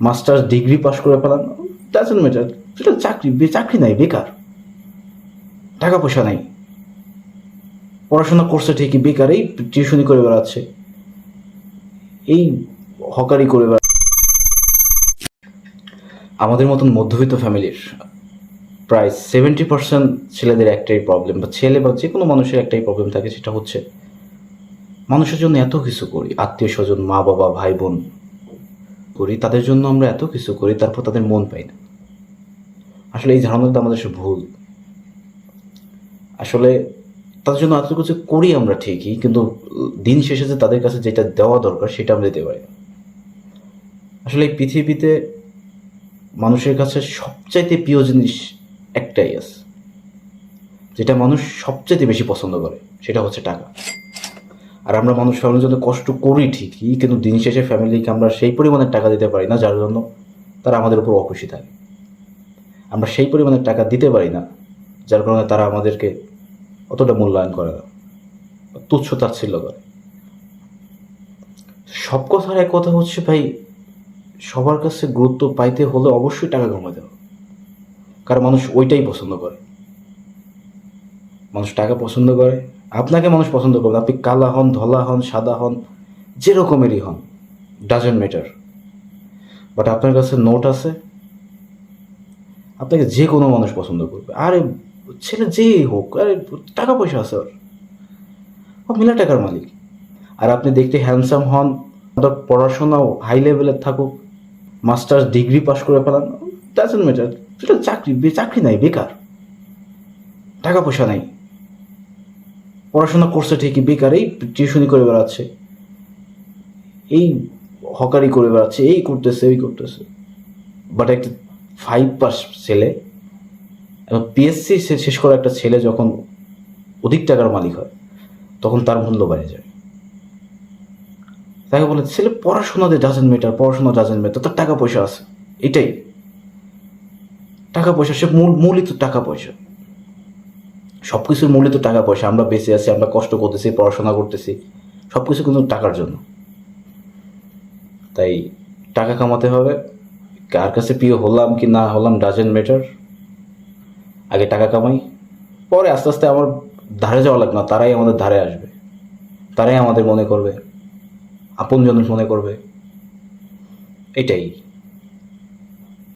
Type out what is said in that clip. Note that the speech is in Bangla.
মাস্টার্স ডিগ্রি পাস করে ফেলান, ডাজেন্ট ম্যাটার। সেটা চাকরি নাই, বেকার, টাকা পয়সা নাই, পড়াশোনা করছে ঠিকই, বেকার, এই টিউশনি করে বেড়াচ্ছে, এই হকারি করে বেড়াচ্ছে। আমাদের মতন মধ্যবিত্ত ফ্যামিলির প্রায় 70% ছেলেদের একটাই প্রবলেম, বা ছেলে বা যে কোনো মানুষের একটাই প্রবলেম থাকে, সেটা হচ্ছে মানুষের জন্য এত কিছু করি, আত্মীয় স্বজন, মা বাবা, ভাই বোন করি, তাদের জন্য আমরা এত কিছু করি, তারপর তাদের মন পাই না। আসলে এই ধারণাটা আমাদের সব ভুল। আসলে তাদের জন্য এত কিছু করি আমরা ঠিকই, কিন্তু দিন শেষে যে তাদের কাছে যেটা দেওয়া দরকার সেটা আমরা দিতে পারি না। আসলে এই পৃথিবীতে মানুষের কাছে সবচাইতে প্রিয় জিনিস একটাই আছে, যেটা মানুষ সবচাইতে বেশি পছন্দ করে, সেটা হচ্ছে টাকা। আর আমরা মানুষ ফ্যামিলির জন্য কষ্ট করি ঠিকই, কিন্তু দিন শেষে ফ্যামিলিকে আমরা সেই পরিমাণের টাকা দিতে পারি না যার জন্য তারা আমাদের উপর অখুশি থাকে। আমরা সেই পরিমাণের টাকা দিতে পারি না যার কারণে তারা আমাদেরকে অতটা মূল্যায়ন করে না, তুচ্ছ তাচ্ছিল্য করে। সব কথার এক কথা হচ্ছে ভাই, সবার কাছে গুরুত্ব পাইতে হলে অবশ্যই টাকা কামাতে হবে, কারণ মানুষ ওইটাই পছন্দ করে। মানুষ টাকা পছন্দ করে, আপনাকে মানুষ পছন্দ করবে, আপনি কালা হন, ধলা হন, সাদা হন, যে রকমেরই হন, ডাজেন্ট ম্যাটার। বাট আপনার কাছে নোট আছে, আপনাকে যে কোনো মানুষ পছন্দ করবে। আরে ছেলে যেই হোক, আরে টাকা পয়সা আছে ওর, ও মিলা টাকার মালিক। আর আপনি দেখতে হ্যান্ডসাম হন, আপনার পড়াশোনাও হাই লেভেলের থাকুক, মাস্টার্স ডিগ্রি পাস করে ফেলান, ডাজেন্ট ম্যাটার। সেটা চাকরি নাই, বেকার, টাকা পয়সা নাই, পড়াশোনা করছে ঠিকই, বেকার, এই টিউশনি করে বেড়াচ্ছে, এই হকারি করে বেড়াচ্ছে, এই করতেছে, এই করতেছে। বাট একটা 5 পাস ছেলে এবং পিএসসি শেষ করা একটা ছেলে যখন অধিক টাকার মালিক হয়, তখন তার মূল্য বেড়ে যায়। তাকে বলে ছেলে পড়াশোনাতে ডাজেন্ট ম্যাটার, পড়াশোনা ডাজেন্ট ম্যাটার, তার টাকা পয়সা আছে, এটাই টাকা পয়সা। সে মূলই তো টাকা পয়সা, সব কিছুর মূলই তো টাকা পয়সা। আমরা বেঁচে আছি, আমরা কষ্ট করতেছি, পড়াশোনা করতেছি, সব কিছু কিন্তু টাকার জন্য। তাই টাকা কামাতে হবে, কার কাছে প্রিয় হলাম কি না হলাম ডাজেন্ট ম্যাটার। আগে টাকা কামাই, পরে আস্তে আস্তে আমার ধারে যাওয়া লাগবে না, তারাই আমাদের ধারে আসবে, তারাই আমাদের মনে করবে, আপনজনের মনে করবে, এটাই।